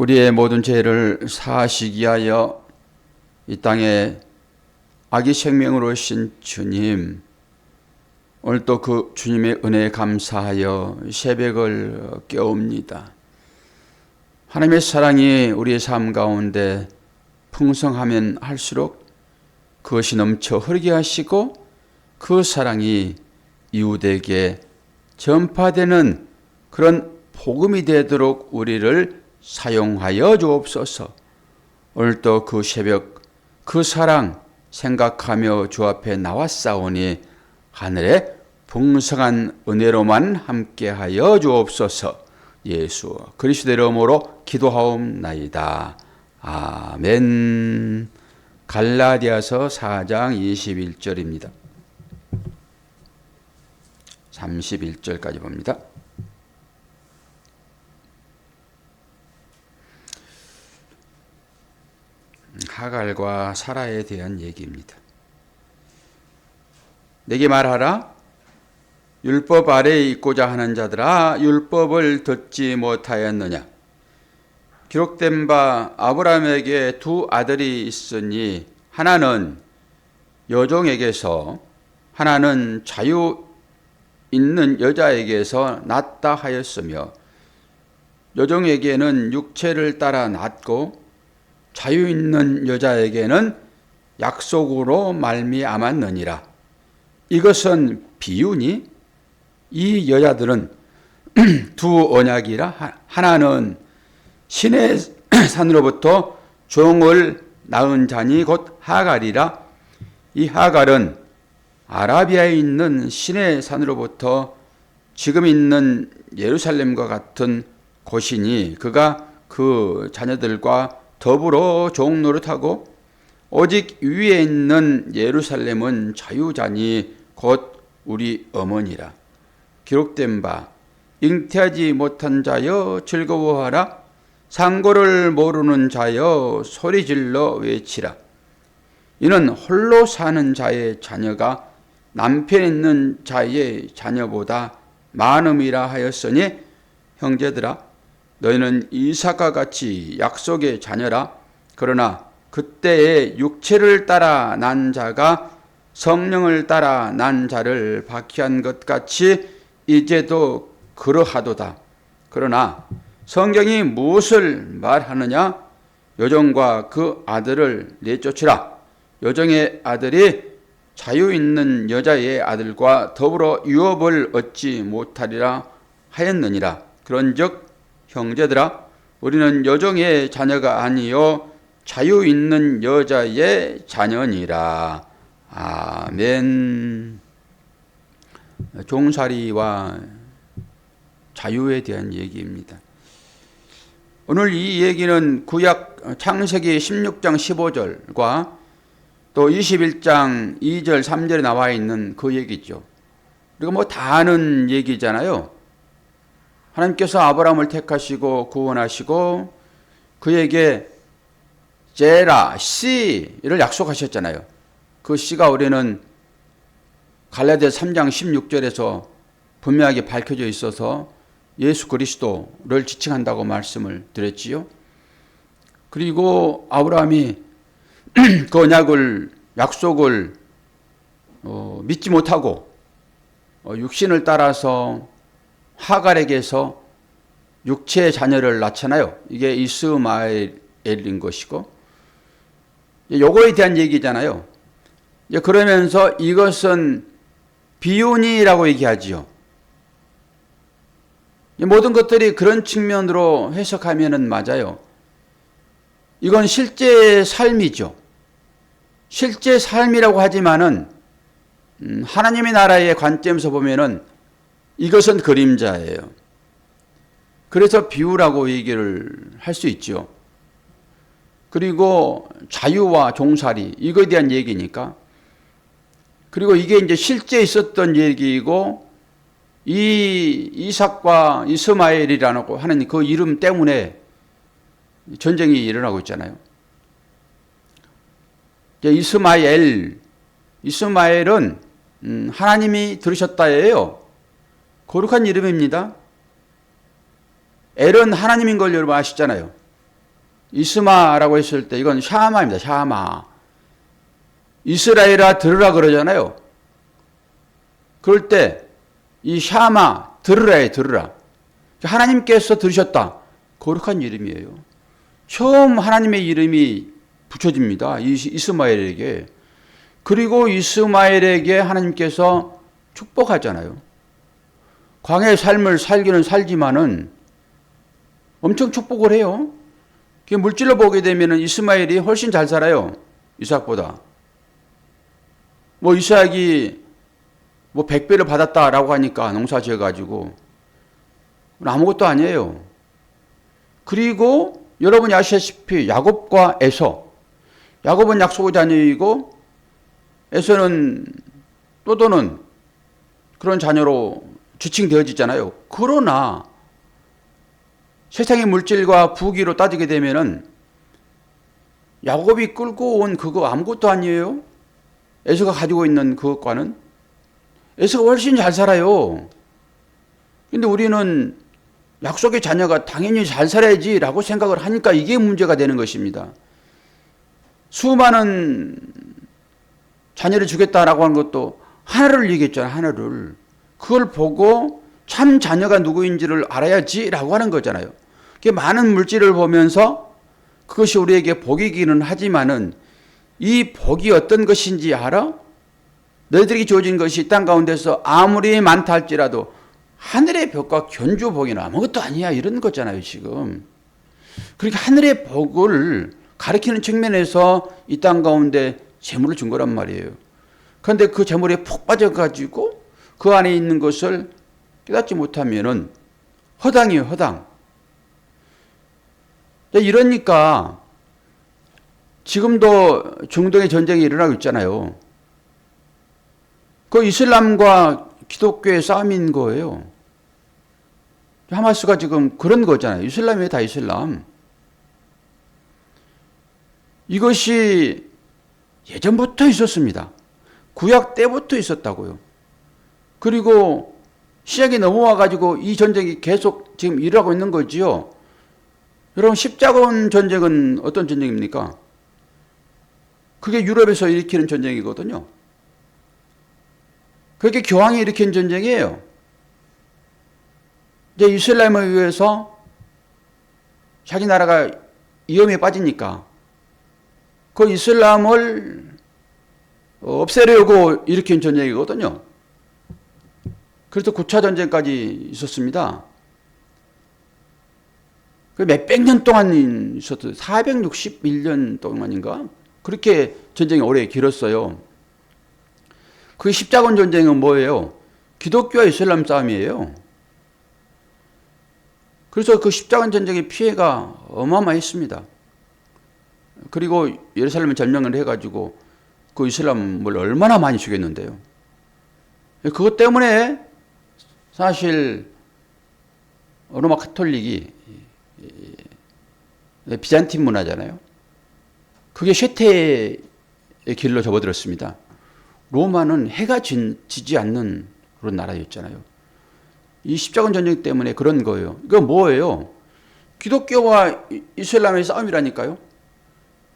우리의 모든 죄를 사하시기 위하여 이 땅에 아기 생명으로 오신 주님, 오늘 또 그 주님의 은혜에 감사하여 새벽을 깨웁니다. 하나님의 사랑이 우리의 삶 가운데 풍성하면 할수록 그것이 넘쳐 흐르게 하시고 그 사랑이 이웃에게 전파되는 그런 복음이 되도록 우리를 사용하여 주옵소서. 오늘도 그 새벽 그 사랑 생각하며 주 앞에 나왔사오니 하늘의 풍성한 은혜로만 함께하여 주옵소서. 예수 그리스도의 이름으로 기도하옵나이다. 아멘. 갈라디아서 4장 21절입니다. 31절까지 봅니다. 하갈과 사라에 대한 얘기입니다. 내게 말하라. 율법 아래에 있고자 하는 자들아, 율법을 듣지 못하였느냐? 기록된 바 아브라함에게 두 아들이 있으니 하나는 여종에게서 하나는 자유 있는 여자에게서 낳았다 하였으며 여종에게는 육체를 따라 낳았고 자유 있는 여자에게는 약속으로 말미암았느니라. 이것은 비유니 이 여자들은 두 언약이라. 하나는 신의 산으로부터 종을 낳은 자니 곧 하갈이라. 이 하갈은 아라비아에 있는 신의 산으로부터 지금 있는 예루살렘과 같은 곳이니 그가 그 자녀들과 더불어 종노릇하고 오직 위에 있는 예루살렘은 자유자니 곧 우리 어머니라. 기록된 바 잉태하지 못한 자여 즐거워하라. 상고를 모르는 자여 소리질러 외치라. 이는 홀로 사는 자의 자녀가 남편 있는 자의 자녀보다 많음이라 하였으니 형제들아, 너희는 이삭과 같이 약속의 자녀라. 그러나 그때에 육체를 따라 난 자가 성령을 따라 난 자를 박해한 것 같이 이제도 그러하도다. 그러나 성경이 무엇을 말하느냐? 여종과 그 아들을 내쫓으라. 여종의 아들이 자유 있는 여자의 아들과 더불어 유업을 얻지 못하리라 하였느니라. 그런즉 형제들아, 우리는 여종의 자녀가 아니요 자유 있는 여자의 자녀니라. 아멘. 종살이와 자유에 대한 얘기입니다. 오늘 이 얘기는 구약 창세기 16장 15절과 또 21장 2절 3절에 나와 있는 그 얘기죠. 우리가 뭐 다 아는 얘기잖아요. 하나님께서 아브라함을 택하시고 구원하시고 그에게 제라, 씨를 약속하셨잖아요. 그 씨가 우리는 갈라디아서 3장 16절에서 분명하게 밝혀져 있어서 예수 그리스도를 지칭한다고 말씀을 드렸지요. 그리고 아브라함이 그 언약을 약속을 믿지 못하고 육신을 따라서 하갈에게서 육체의 자녀를 낳잖아요. 이게 이스마엘인 것이고 요거에 대한 얘기잖아요. 그러면서 이것은 비유니라고 얘기하지요. 모든 것들이 그런 측면으로 해석하면은 맞아요. 이건 실제 삶이죠. 실제 삶이라고 하지만은 하나님의 나라의 관점에서 보면은 이것은 그림자예요. 그래서 비유라고 얘기를 할 수 있죠. 그리고 자유와 종살이 이거에 대한 얘기니까. 그리고 이게 이제 실제 있었던 얘기이고 이 이삭과 이스마엘이라고 하는 그 이름 때문에 전쟁이 일어나고 있잖아요. 이스마엘은 하나님이 들으셨다예요. 거룩한 이름입니다. 엘은 하나님인 걸 여러분 아시잖아요. 이스마라고 했을 때 이건 샤마입니다. 샤마. 이스라엘아 들으라 그러잖아요. 그럴 때 이 샤마 들으라에 들으라. 하나님께서 들으셨다. 거룩한 이름이에요. 처음 하나님의 이름이 붙여집니다. 이스마엘에게. 그리고 이스마엘에게 하나님께서 축복하잖아요. 광야의 삶을 살기는 살지만은 엄청 축복을 해요. 물질로 보게 되면 이스마엘이 훨씬 잘 살아요. 이삭보다. 이삭이 100배를 받았다라고 하니까 농사 지어가지고 아무것도 아니에요. 그리고 여러분이 아시다시피 야곱과 에서, 야곱은 약속의 자녀이고 에서는 또도는 그런 자녀로 지칭되어지잖아요. 그러나 세상의 물질과 부귀로 따지게 되면은 야곱이 끌고 온 그거 아무것도 아니에요. 에서가 가지고 있는 그것과는. 에서가 훨씬 잘 살아요. 근데 우리는 약속의 자녀가 당연히 잘 살아야지라고 생각을 하니까 이게 문제가 되는 것입니다. 수많은 자녀를 주겠다라고 하는 것도 하나를 얘기했잖아요. 하나를. 그걸 보고 참 자녀가 누구인지를 알아야지라고 하는 거잖아요. 많은 물질을 보면서 그것이 우리에게 복이기는 하지만은 이 복이 어떤 것인지 알아? 너희들에게 주어진 것이 땅 가운데서 아무리 많다 할지라도 하늘의 벽과 견주 복이나 아무것도 아니야 이런 거잖아요 지금. 그러니까 하늘의 복을 가리키는 측면에서 이 땅 가운데 재물을 준 거란 말이에요. 그런데 그 재물에 푹 빠져가지고 그 안에 있는 것을 깨닫지 못하면은 허당이에요, 허당. 이러니까 지금도 중동의 전쟁이 일어나고 있잖아요. 그 이슬람과 기독교의 싸움인 거예요. 하마스가 지금 그런 거잖아요. 이슬람이 다 이슬람. 이것이 예전부터 있었습니다. 구약 때부터 있었다고요. 그리고 시작이 넘어와가지고 이 전쟁이 계속 지금 일어나고 있는 거지요. 여러분 십자군 전쟁은 어떤 전쟁입니까? 그게 유럽에서 일으키는 전쟁이거든요. 그게 교황이 일으킨 전쟁이에요. 이제 이슬람에 의해서 자기 나라가 위험에 빠지니까 그 이슬람을 없애려고 일으킨 전쟁이거든요. 그래서 9차 전쟁까지 있었습니다. 그 몇백 년 동안 있었어요. 461년 동안인가? 그렇게 전쟁이 오래 길었어요. 그 십자군 전쟁은 뭐예요? 기독교와 이슬람 싸움이에요. 그래서 그 십자군 전쟁의 피해가 어마어마했습니다. 그리고 예루살렘을 점령을 해가지고 그 이슬람을 얼마나 많이 죽였는데요. 그것 때문에 사실 로마 카톨릭이 비잔틴 문화잖아요. 그게 쇠퇴의 길로 접어들었습니다. 로마는 해가 지지 않는 그런 나라였잖아요. 이 십자군 전쟁 때문에 그런 거예요. 이거 뭐예요? 기독교와 이슬람의 싸움이라니까요.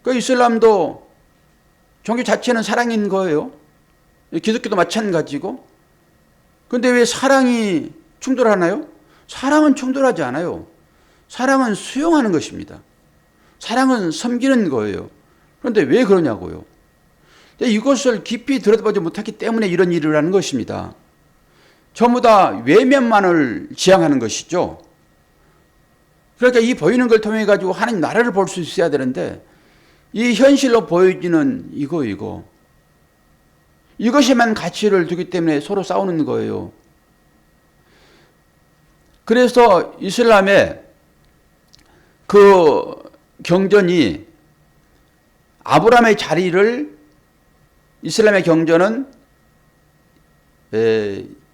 그 이슬람도 종교 자체는 사랑인 거예요. 기독교도 마찬가지고. 그런데 왜 사랑이 충돌하나요? 사랑은 충돌하지 않아요. 사랑은 수용하는 것입니다. 사랑은 섬기는 거예요. 그런데 왜 그러냐고요. 이것을 깊이 들여다보지 못했기 때문에 이런 일을 하는 것입니다. 전부 다 외면만을 지향하는 것이죠. 그러니까 이 보이는 걸 통해 가지고 하나님 나라를 볼 수 있어야 되는데 이 현실로 보여지는 이것에만 가치를 두기 때문에 서로 싸우는 거예요. 그래서 이슬람의 그 경전이 아브라함의 자리를 이슬람의 경전은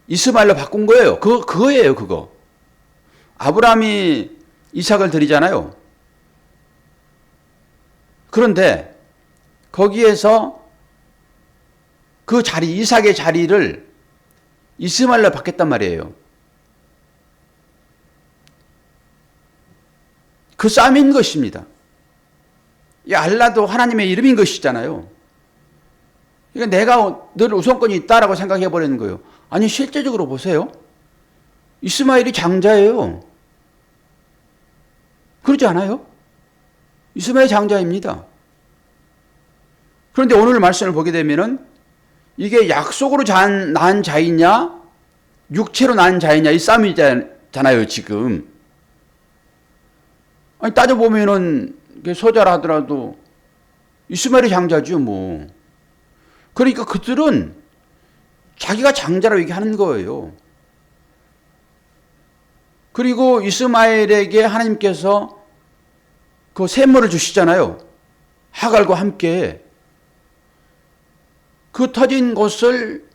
이스마엘로 바꾼 거예요. 그거예요, 그거. 아브라함이 이삭을 드리잖아요. 그런데 거기에서 그 자리, 이삭의 자리를 이스마엘로 바뀌었단 말이에요. 그 싸움인 것입니다. 이 알라도 하나님의 이름인 것이잖아요. 그러니까 내가 늘 우선권이 있다라고 생각해 버리는 거예요. 아니 실제적으로 보세요. 이스마엘이 장자예요. 그렇지 않아요? 이스마엘 장자입니다. 그런데 오늘 말씀을 보게 되면은 이게 약속으로 낳은 자이냐 육체로 낳은 자이냐 이 싸움이잖아요 지금. 아니 따져보면은 소자라 하더라도 이스마엘이 장자죠 뭐. 그러니까 그들은 자기가 장자라고 얘기하는 거예요. 그리고 이스마엘에게 하나님께서 그 샘물을 주시잖아요. 하갈과 함께. 그 터진 곳을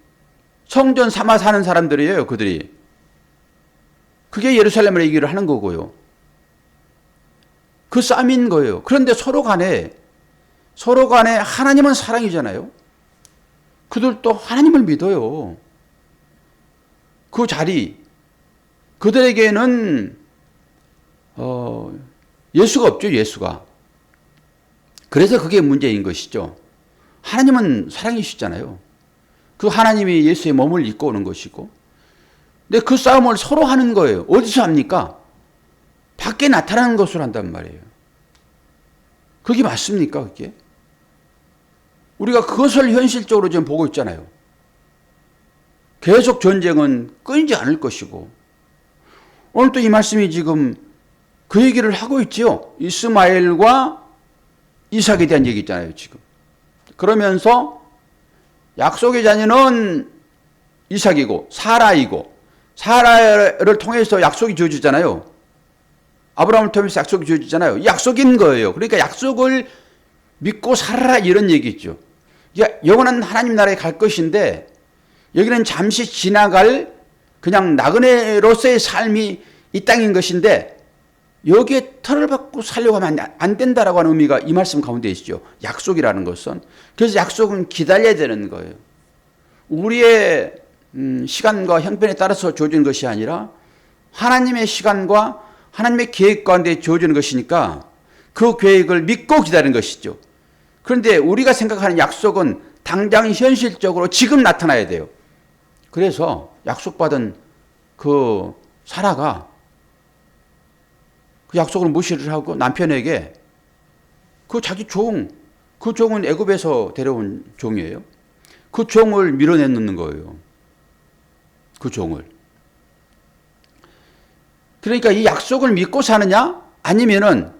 성전 삼아 사는 사람들이에요, 그들이. 그게 예루살렘을 얘기를 하는 거고요. 그 싸움인 거예요. 그런데 서로 간에 하나님은 사랑이잖아요. 그들도 하나님을 믿어요. 그 자리, 그들에게는 예수가 없죠, 예수가. 그래서 그게 문제인 것이죠. 하나님은 사랑이시잖아요. 그 하나님이 예수의 몸을 입고 오는 것이고. 근데 그 싸움을 서로 하는 거예요. 어디서 합니까? 밖에 나타나는 것으로 한단 말이에요. 그게 맞습니까, 그게? 우리가 그것을 현실적으로 지금 보고 있잖아요. 계속 전쟁은 끊이지 않을 것이고. 오늘 또 이 말씀이 지금 그 얘기를 하고 있죠. 이스마엘과 이삭에 대한 얘기 있잖아요, 지금. 그러면서 약속의 자녀는 이삭이고 사라이고 사라를 통해서 약속이 주어지잖아요. 아브라함을 통해서 약속이 주어지잖아요. 약속인 거예요. 그러니까 약속을 믿고 살아라 이런 얘기죠. 영원한 하나님 나라에 갈 것인데 여기는 잠시 지나갈 그냥 나그네로서의 삶이 이 땅인 것인데 여기에 털을 받고 살려고 하면 안 된다라고 하는 의미가 이 말씀 가운데 있죠. 약속이라는 것은. 그래서 약속은 기다려야 되는 거예요. 우리의 시간과 형편에 따라서 주어지는 것이 아니라 하나님의 시간과 하나님의 계획 가운데 주어지는 것이니까 그 계획을 믿고 기다리는 것이죠. 그런데 우리가 생각하는 약속은 당장 현실적으로 지금 나타나야 돼요. 그래서 약속받은 그 사라가 그 약속을 무시를 하고 남편에게 그 자기 그 종은 애굽에서 데려온 종이에요. 그 종을 밀어내놓는 거예요. 그 종을. 그러니까 이 약속을 믿고 사느냐 아니면은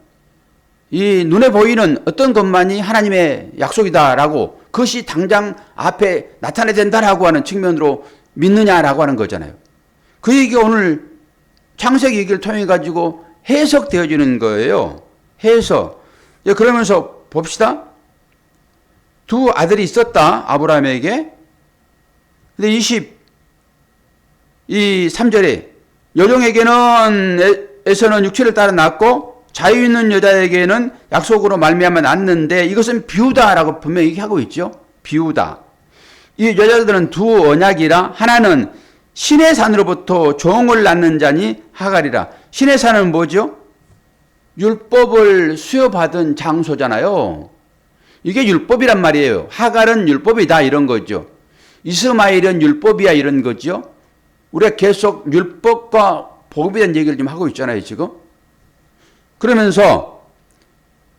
이 눈에 보이는 어떤 것만이 하나님의 약속이다라고 그것이 당장 앞에 나타나야 된다라고 하는 측면으로 믿느냐라고 하는 거잖아요. 그 얘기가 오늘 창세기 얘기를 통해 가지고 해석되어지는 거예요. 해석. 그러면서 봅시다. 두 아들이 있었다. 아브라함에게. 근데 23절에 여종에게는 에서는 육체를 따라 낳고 자유 있는 여자에게는 약속으로 말미암아 낳는데 이것은 비유다라고 분명히 얘기하고 있죠. 비유다. 이 여자들은 두 언약이라 하나는 신의 산으로부터 종을 낳는 자니 하갈이라. 신의 산은 뭐죠? 율법을 수여받은 장소잖아요. 이게 율법이란 말이에요. 하갈은 율법이다 이런 거죠. 이스마엘은 율법이야 이런 거죠. 우리가 계속 율법과 복음에 대한 얘기를 좀 하고 있잖아요 지금. 그러면서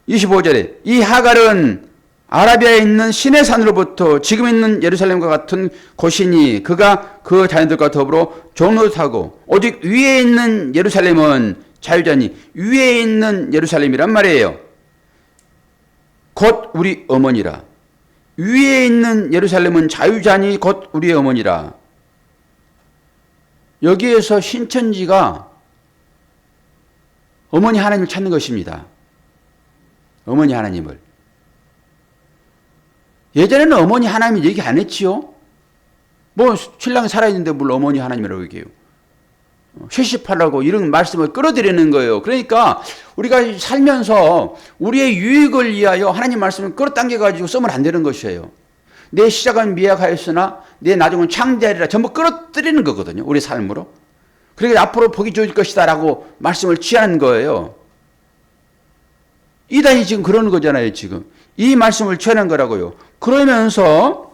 25절에 이 하갈은 아라비아에 있는 신의 산으로부터 지금 있는 예루살렘과 같은 곳이니 그가 그 자녀들과 더불어 종노릇하고 오직 위에 있는 예루살렘은 자유자니 위에 있는 예루살렘이란 말이에요. 곧 우리 어머니라. 위에 있는 예루살렘은 자유자니 곧 우리의 어머니라. 여기에서 신천지가 어머니 하나님을 찾는 것입니다. 어머니 하나님을. 예전에는 어머니 하나님 얘기 안 했지요. 뭐 신랑이 살아있는데 뭘 어머니 하나님이라고 얘기해요. 쇠십하라고 이런 말씀을 끌어들이는 거예요. 그러니까 우리가 살면서 우리의 유익을 위하여 하나님 말씀을 끌어당겨가지고 쓰면 안 되는 것이에요. 내 시작은 미약하였으나 내 나중은 창대하리라 전부 끌어들이는 거거든요. 우리 삶으로. 그러니까 앞으로 복이 좋을 것이다 라고 말씀을 취하는 거예요. 이단이 지금 그러는 거잖아요, 지금. 이 말씀을 취하는 거라고요. 그러면서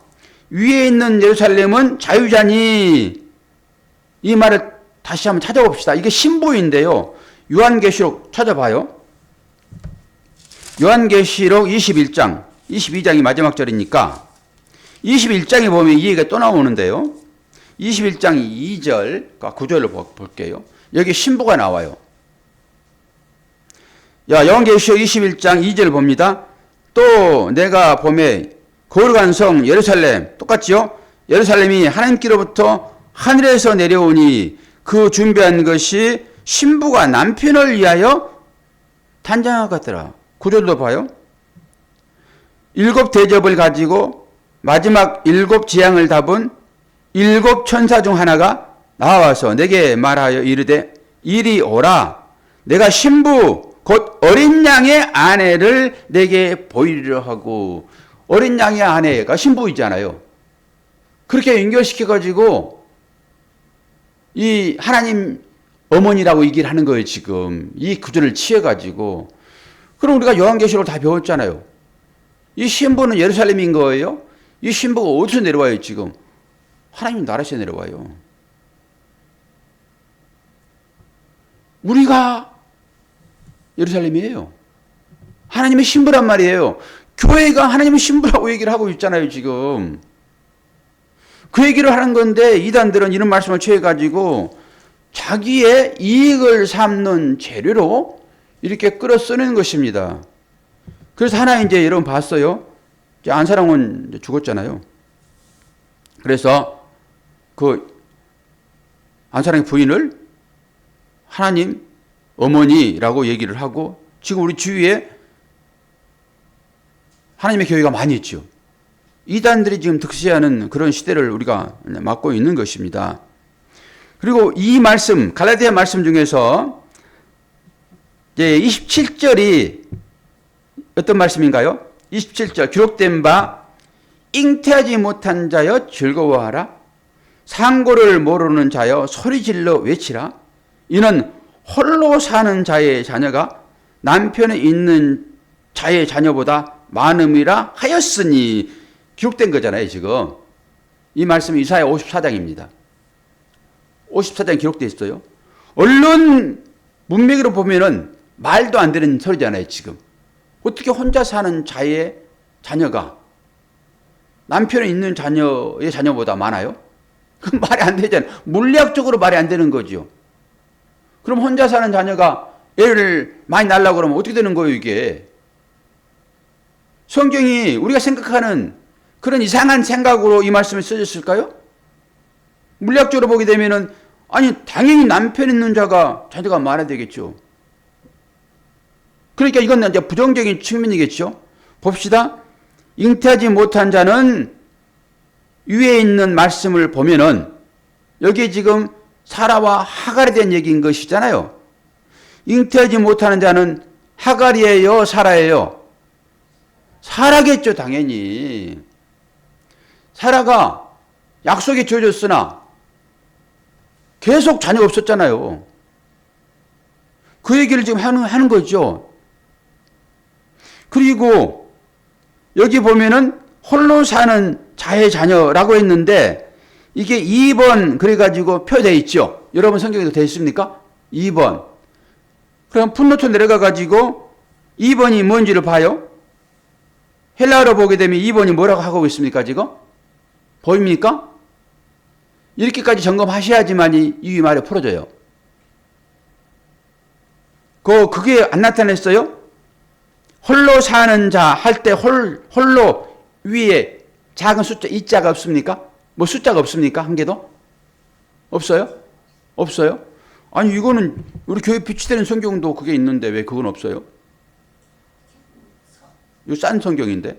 위에 있는 예루살렘은 자유자니, 이 말을 다시 한번 찾아봅시다. 이게 신부인데요. 요한계시록 찾아봐요. 요한계시록 21장, 22장이 마지막 절이니까 21장에 보면 이 얘기가 또 나오는데요. 21장 2절, 9절로 볼게요. 여기 신부가 나와요. 요한계시록 21장 2절 봅니다. 또 내가 보매 거룩한 성 예루살렘, 똑같지요? 예루살렘이 하나님께로부터 하늘에서 내려오니 그 준비한 것이 신부가 남편을 위하여 단장한 것 같더라. 9절도 봐요. 7 대접을 가지고 마지막 7 재앙을 답은 7 천사 중 하나가 나와서 내게 말하여 이르되 이리 오라. 내가 신부 곧 어린 양의 아내를 내게 보이려 하고, 어린 양의 아내가 신부이잖아요. 그렇게 연결시켜가지고 이 하나님 어머니라고 얘기를 하는 거예요, 지금. 이 구절을 취해가지고. 그럼 우리가 요한계시록을 다 배웠잖아요. 이 신부는 예루살렘인 거예요. 이 신부가 어디서 내려와요, 지금? 하나님 나라에서 내려와요. 우리가 예루살렘이에요. 하나님의 신부란 말이에요. 교회가 하나님의 신부라고 얘기를 하고 있잖아요, 지금. 그 얘기를 하는 건데 이단들은 이런 말씀을 취해가지고 자기의 이익을 삼는 재료로 이렇게 끌어 쓰는 것입니다. 그래서 하나 이제 여러분 봤어요. 안사랑은 죽었잖아요. 그래서 그 안사랑의 부인을 하나님 어머니라고 얘기를 하고 지금 우리 주위에 하나님의 교회가 많이 있죠. 이단들이 지금 득세하는 그런 시대를 우리가 맞고 있는 것입니다. 그리고 이 말씀, 갈라디아 말씀 중에서 이제 27절이 어떤 말씀인가요? 27절 기록된 바 잉태하지 못한 자여 즐거워하라. 상고를 모르는 자여 소리질러 외치라. 이는 홀로 사는 자의 자녀가 남편에 있는 자의 자녀보다 많음이라 하였으니, 기록된 거잖아요, 지금. 이 말씀이 이사야 54장입니다. 54장에 기록되어 있어요. 언론 문맥으로 보면은 말도 안 되는 소리잖아요, 지금. 어떻게 혼자 사는 자의 자녀가 남편에 있는 자녀의 자녀보다 많아요? 그건 말이 안 되잖아요. 물리학적으로 말이 안 되는 거죠. 그럼 혼자 사는 자녀가 애를 많이 낳으려고 그러면 어떻게 되는 거예요, 이게? 성경이 우리가 생각하는 그런 이상한 생각으로 이 말씀이 써졌을까요? 물리학적으로 보게 되면은, 아니, 당연히 남편 있는 자녀가 많아야 되겠죠. 그러니까 이건 이제 부정적인 측면이겠죠. 봅시다. 잉태하지 못한 자는 위에 있는 말씀을 보면은 여기에 지금 사라와 하갈에 대한 얘기인 것이잖아요. 잉태하지 못하는 자는 하갈이에요, 사라예요? 사라겠죠, 당연히. 사라가 약속이 주어졌으나 계속 자녀가 없었잖아요. 그 얘기를 지금 하는 거죠. 그리고 여기 보면은 홀로 사는 자의 자녀라고 했는데 이게 2번 그래가지고 표되어 있죠. 여러분 성경에도 되어 있습니까? 2번. 그럼 풋노트 내려가가지고 2번이 뭔지를 봐요. 헬라어로 보게 되면 2번이 뭐라고 하고 있습니까, 지금? 보입니까? 이렇게까지 점검하셔야지만이 이 말이 풀어져요. 그게 안 나타냈어요? 홀로 사는 자 할 때 홀로 위에 작은 숫자 이자가 없습니까? 뭐 숫자가 없습니까? 한 개도? 없어요? 없어요? 아니 이거는 우리 교회 비치되는 성경도 그게 있는데 왜 그건 없어요? 이거 싼 성경인데.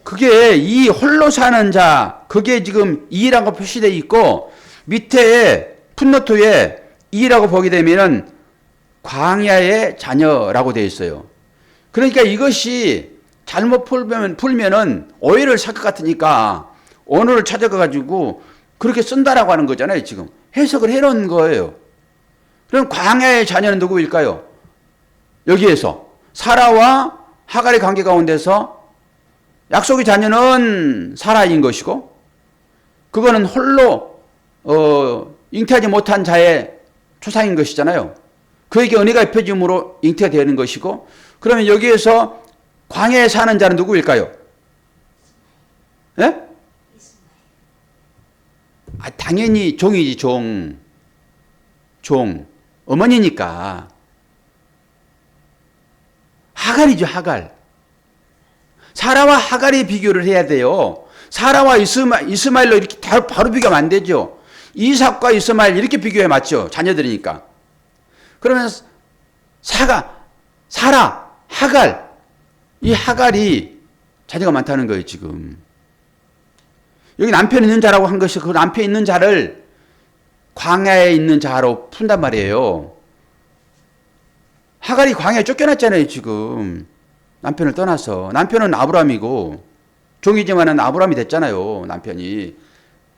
그게 이 홀로 사는 자, 그게 지금 2라고 표시되어 있고 밑에 풋노트에 2라고 보게 되면은 광야의 자녀라고 되어 있어요. 그러니까 이것이 잘못 풀면은 오해를 살 것 같으니까 언어를 찾아가가지고 그렇게 쓴다라고 하는 거잖아요, 지금. 해석을 해놓은 거예요. 그럼 광야의 자녀는 누구일까요? 여기에서 사라와 하갈의 관계 가운데서 약속의 자녀는 사라인 것이고, 그거는 홀로 잉태하지 못한 자의 초상인 것이잖아요. 그에게 은혜가 입혀짐으로 잉태가 되는 것이고, 그러면 여기에서 광야에 사는 자는 누구일까요? 예? 당연히 종이지, 종. 어머니니까. 하갈이죠, 하갈. 사라와 하갈이 비교를 해야 돼요. 사라와 이스마엘로 이렇게 바로 비교하면 안 되죠. 이삭과 이스마엘 이렇게 비교해 맞죠? 자녀들이니까. 그러면 사라, 하갈, 이 하갈이 자녀가 많다는 거예요, 지금. 여기 남편 있는 자라고 한 것이 그 남편 있는 자를 광야에 있는 자로 푼단 말이에요. 하갈이 광야에 쫓겨났잖아요, 지금. 남편을 떠나서. 남편은 아브라함이고, 종이지만은 아브라함이 됐잖아요, 남편이.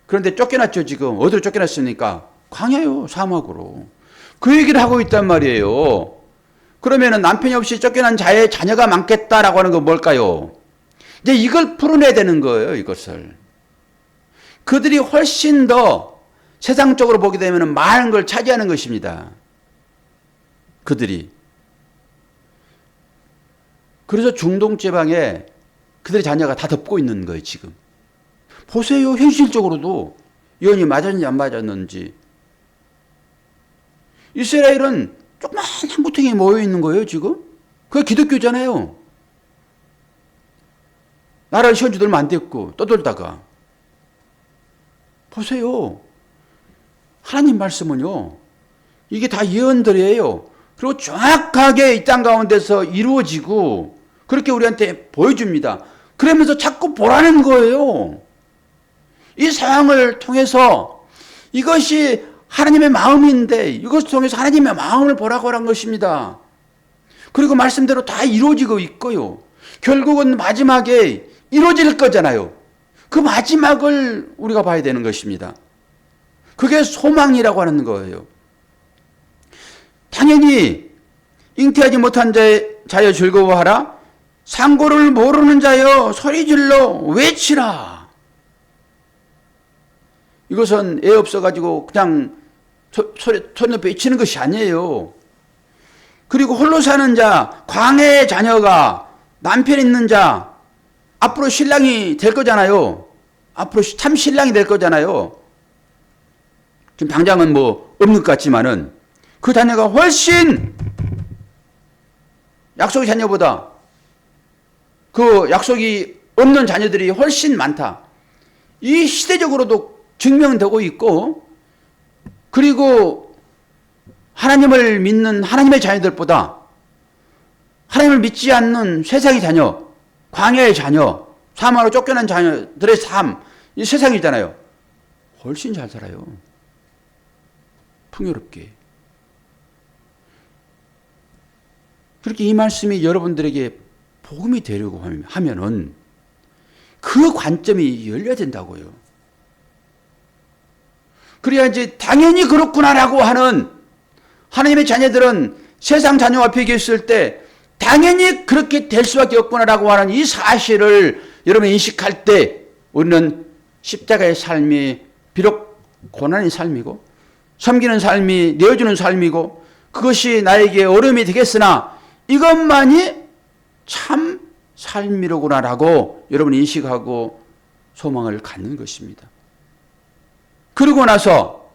그런데 쫓겨났죠, 지금. 어디로 쫓겨났습니까? 광야요, 사막으로. 그 얘기를 하고 있단 말이에요. 그러면은 남편이 없이 쫓겨난 자의 자녀가 많겠다라고 하는 건 뭘까요? 이제 이걸 풀어내야 되는 거예요, 이것을. 그들이 훨씬 더 세상적으로 보게 되면 많은 걸 차지하는 것입니다. 그들이. 그래서 중동 지방에 그들의 자녀가 다 덮고 있는 거예요, 지금. 보세요, 현실적으로도 예언이 맞았는지 안 맞았는지. 이스라엘은 조그만 한 구덩이에 모여 있는 거예요, 지금. 그게 기독교잖아요. 나라를 시원지 얼마 안 됐고 떠돌다가. 보세요. 하나님 말씀은요, 이게 다 예언들이에요. 그리고 정확하게 이 땅 가운데서 이루어지고 그렇게 우리한테 보여줍니다. 그러면서 자꾸 보라는 거예요. 이 상황을 통해서 이것이 하나님의 마음인데 이것을 통해서 하나님의 마음을 보라고 한 것입니다. 그리고 말씀대로 다 이루어지고 있고요. 결국은 마지막에 이루어질 거잖아요. 그 마지막을 우리가 봐야 되는 것입니다. 그게 소망이라고 하는 거예요. 당연히 잉태하지 못한 자여 즐거워하라. 상고를 모르는 자여 소리질러 외치라. 이것은 애 없어가지고 그냥 손 옆에 외치는 것이 아니에요. 그리고 홀로 사는 자, 광해의 자녀가 남편 있는 자, 앞으로 신랑이 될 거잖아요. 앞으로 참 신랑이 될 거잖아요. 지금 당장은 뭐 없는 것 같지만은 그 자녀가 훨씬 약속의 자녀보다 그 약속이 없는 자녀들이 훨씬 많다. 이 시대적으로도 증명되고 있고, 그리고 하나님을 믿는 하나님의 자녀들보다 하나님을 믿지 않는 세상의 자녀, 광야의 자녀, 사망으로 쫓겨난 자녀들의 삶, 이 세상이잖아요. 훨씬 잘 살아요. 풍요롭게. 그렇게 이 말씀이 여러분들에게 복음이 되려고 하면은 그 관점이 열려야 된다고요. 그래야 이제 당연히 그렇구나라고 하는 하나님의 자녀들은 세상 자녀와 비교했을 때 당연히 그렇게 될 수밖에 없구나라고 하는 이 사실을 여러분 인식할 때 우리는 십자가의 삶이 비록 고난의 삶이고 섬기는 삶이 내어주는 삶이고 그것이 나에게 어려움이 되겠으나 이것만이 참 삶이로구나라고 여러분 인식하고 소망을 갖는 것입니다. 그러고 나서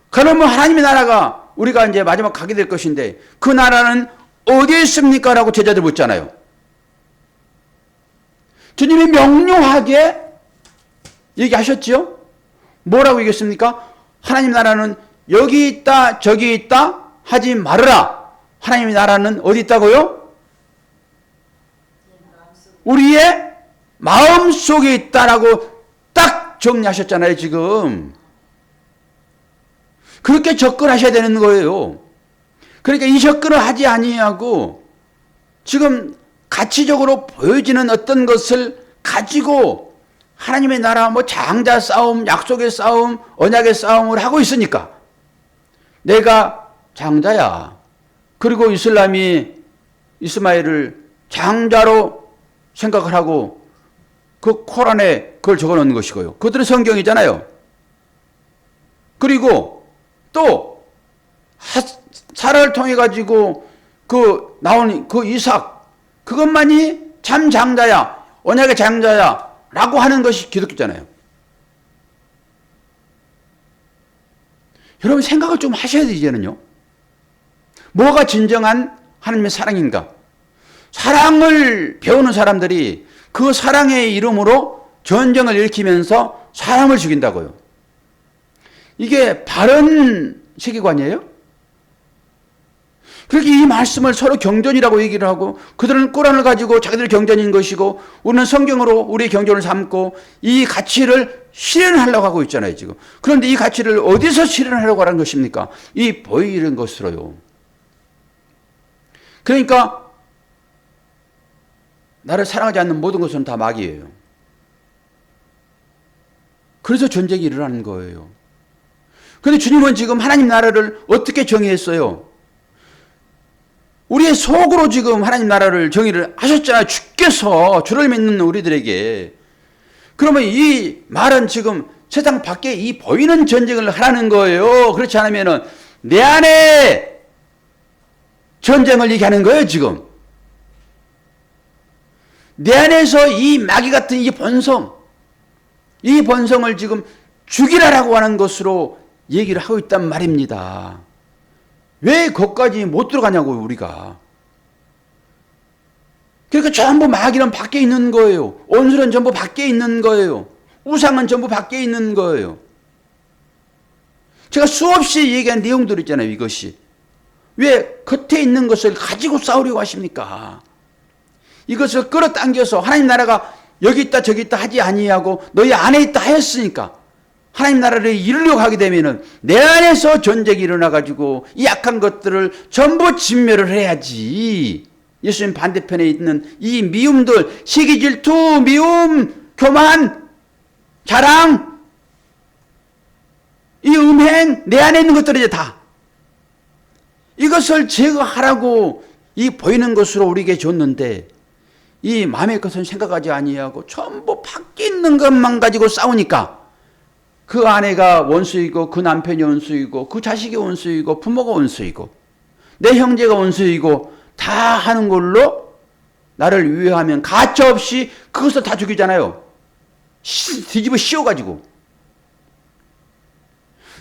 그러면 하나님의 나라가 우리가 이제 마지막 가게 될 것인데 그 나라는 어디에 있습니까? 라고 제자들 묻잖아요. 주님이 명료하게 얘기하셨죠? 뭐라고 얘기했습니까? 하나님 나라는 여기 있다 저기 있다 하지 말으라. 하나님의 나라는 어디 있다고요? 우리의 마음속에 있다라고 딱 정리하셨잖아요, 지금. 그렇게 접근하셔야 되는 거예요. 그러니까 이 접근을 하지 아니하고 지금 가치적으로 보여지는 어떤 것을 가지고 하나님의 나라 뭐 장자 싸움, 약속의 싸움, 언약의 싸움을 하고 있으니까 내가 장자야. 그리고 이슬람이 이스마엘을 장자로 생각을 하고 그 코란에 그걸 적어 놓은 것이고요. 그들은 성경이잖아요. 그리고 또 사라를 통해 가지고 그 나온 그 이삭, 그것만이 참 장자야, 언약의 장자야 라고 하는 것이 기독교잖아요. 여러분 생각을 좀 하셔야 돼요. 이제는요. 뭐가 진정한 하나님의 사랑인가? 사랑을 배우는 사람들이 그 사랑의 이름으로 전쟁을 일으키면서 사람을 죽인다고요. 이게 바른 세계관이에요? 그렇게 이 말씀을 서로 경전이라고 얘기를 하고, 그들은 꾸란을 가지고 자기들의 경전인 것이고, 우리는 성경으로 우리의 경전을 삼고 이 가치를 실현하려고 하고 있잖아요, 지금. 그런데 이 가치를 어디서 실현하려고 하는 것입니까? 이 보이는 것으로요. 그러니까 나를 사랑하지 않는 모든 것은 다 마귀예요. 그래서 전쟁이 일어나는 거예요. 그런데 주님은 지금 하나님 나라를 어떻게 정의했어요? 우리의 속으로 지금 하나님 나라를 정의를 하셨잖아요. 주께서, 주를 믿는 우리들에게. 그러면 이 말은 지금 세상 밖에 이 보이는 전쟁을 하라는 거예요. 그렇지 않으면은 내 안에 전쟁을 얘기하는 거예요, 지금. 내 안에서 이 마귀 같은 이 본성을 지금 죽이라라고 하는 것으로 얘기를 하고 있단 말입니다. 왜 거기까지 못 들어가냐고, 우리가. 그러니까 전부 마귀는 밖에 있는 거예요. 온술은 전부 밖에 있는 거예요. 우상은 전부 밖에 있는 거예요. 제가 수없이 얘기한 내용들 있잖아요, 이것이. 왜 겉에 있는 것을 가지고 싸우려고 하십니까? 이것을 끌어당겨서 하나님 나라가 여기 있다 저기 있다 하지 아니하고 너희 안에 있다 하였으니까 하나님 나라를 이루려고 하게 되면은 내 안에서 전쟁이 일어나가지고 이 약한 것들을 전부 진멸을 해야지. 예수님 반대편에 있는 이 미움들, 시기, 질투, 미움, 교만, 자랑, 이 음행, 내 안에 있는 것들이 다 이것을 제거하라고 이 보이는 것으로 우리에게 줬는데, 이 마음의 것은 생각하지 아니하고 전부 밖에 있는 것만 가지고 싸우니까 그 아내가 원수이고 그 남편이 원수이고 그 자식이 원수이고 부모가 원수이고 내 형제가 원수이고 다 하는 걸로 나를 위하면 가차없이 그것을 다 죽이잖아요. 뒤집어 씌워가지고.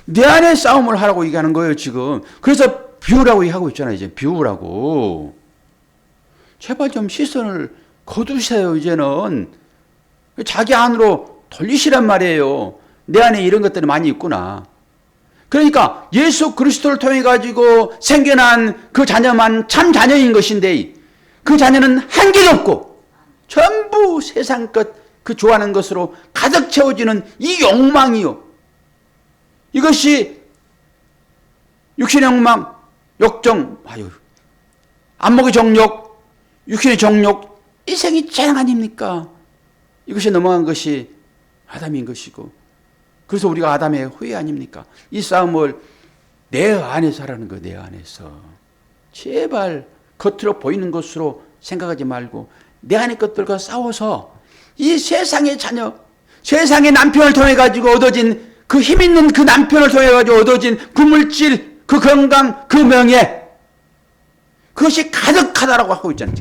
내 안에 싸움을 하라고 얘기하는 거예요, 지금. 그래서 비우라고 얘기하고 있잖아요, 이제. 비우라고. 제발 좀 시선을 거두세요, 이제는. 자기 안으로 돌리시란 말이에요. 내 안에 이런 것들이 많이 있구나. 그러니까 예수 그리스도를 통해 가지고 생겨난 그 자녀만 참 자녀인 것인데, 그 자녀는 한계도 없고 전부 세상 것, 그 좋아하는 것으로 가득 채워지는 이 욕망이요. 이것이 육신의 욕망, 욕정, 안목의 정욕, 육신의 정욕, 이 생이 재앙 아닙니까? 이것이 넘어간 것이 아담인 것이고, 그래서 우리가 아담의 후예 아닙니까? 이 싸움을 내 안에서 하라는 거예요. 내 안에서. 제발 겉으로 보이는 것으로 생각하지 말고 내 안의 것들과 싸워서 이 세상의 자녀, 세상의 남편을 통해 가지고 얻어진 그 힘 있는 그 남편을 통해 가지고 얻어진 그 물질, 그 건강, 그 명예, 그것이 가득하다라고 하고 있잖아요.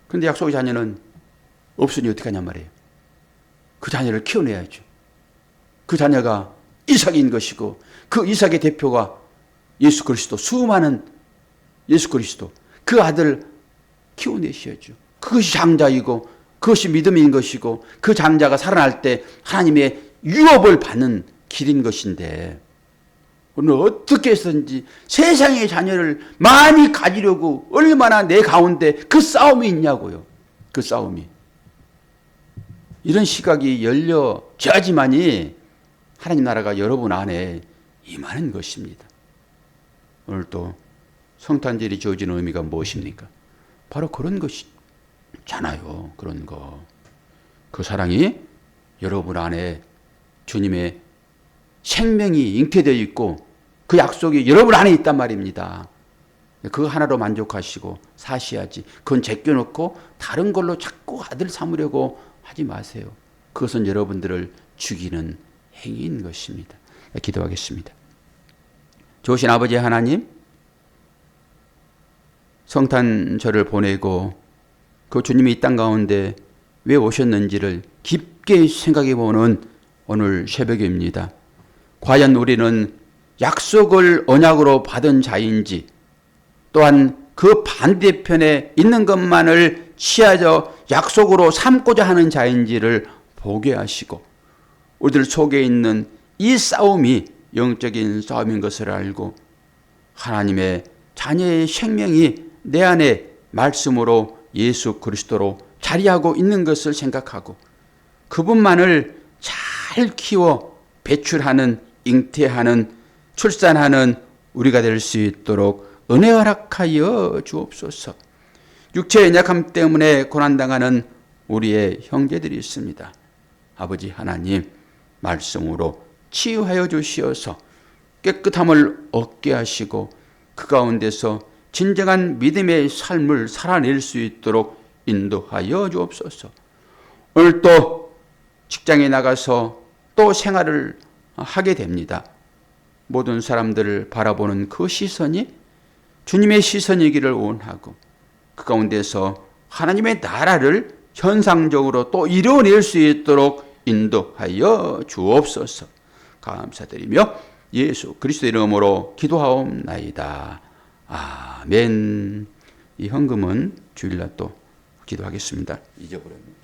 그런데 약속의 자녀는 없으니 어떻게 하냔 말이에요. 그 자녀를 키워내야죠. 그 자녀가 이삭인 것이고, 그 이삭의 대표가 예수 그리스도, 수많은 예수 그리스도, 그 아들 키워내셔야죠. 그것이 장자이고 그것이 믿음인 것이고, 그 장자가 살아날 때 하나님의 유업을 받는 길인 것인데, 오늘 어떻게 해서든지 세상의 자녀를 많이 가지려고 얼마나 내 가운데 그 싸움이 있냐고요. 그 싸움이. 이런 시각이 열려져야지만이 하나님 나라가 여러분 안에 임하는 것입니다. 오늘 또 성탄절이 주어지는 의미가 무엇입니까? 바로 그런 것이잖아요. 그런 거. 그 사랑이 여러분 안에 주님의 생명이 잉태되어 있고 그 약속이 여러분 안에 있단 말입니다. 그 하나로 만족하시고 사셔야지. 그건 제껴놓고 다른 걸로 자꾸 아들 삼으려고 하지 마세요. 그것은 여러분들을 죽이는 행위인 것입니다. 기도하겠습니다. 좋으신 아버지 하나님, 성탄절을 보내고 그 주님이 이 땅 가운데 왜 오셨는지를 깊게 생각해 보는 오늘 새벽입니다. 과연 우리는 약속을 언약으로 받은 자인지, 또한 그 반대편에 있는 것만을 취하여 약속으로 삼고자 하는 자인지를 보게 하시고, 우리들 속에 있는 이 싸움이 영적인 싸움인 것을 알고 하나님의 자녀의 생명이 내 안에 말씀으로 예수 그리스도로 자리하고 있는 것을 생각하고 그분만을 잘 키워 배출하는, 잉태하는, 출산하는 우리가 될 수 있도록 은혜 허락하여 주옵소서. 육체의 연약함 때문에 고난당하는 우리의 형제들이 있습니다. 아버지 하나님, 말씀으로 치유하여 주시어서 깨끗함을 얻게 하시고 그 가운데서 진정한 믿음의 삶을 살아낼 수 있도록 인도하여 주옵소서. 오늘 또 직장에 나가서 또 생활을 하게 됩니다. 모든 사람들을 바라보는 그 시선이 주님의 시선이기를 원하고 그 가운데서 하나님의 나라를 현상적으로 또 이루어낼 수 있도록 인도하여 주옵소서. 감사드리며 예수 그리스도의 이름으로 기도하옵나이다. 아멘. 이 헌금은 주일날 또 기도하겠습니다. 잊어버렸네.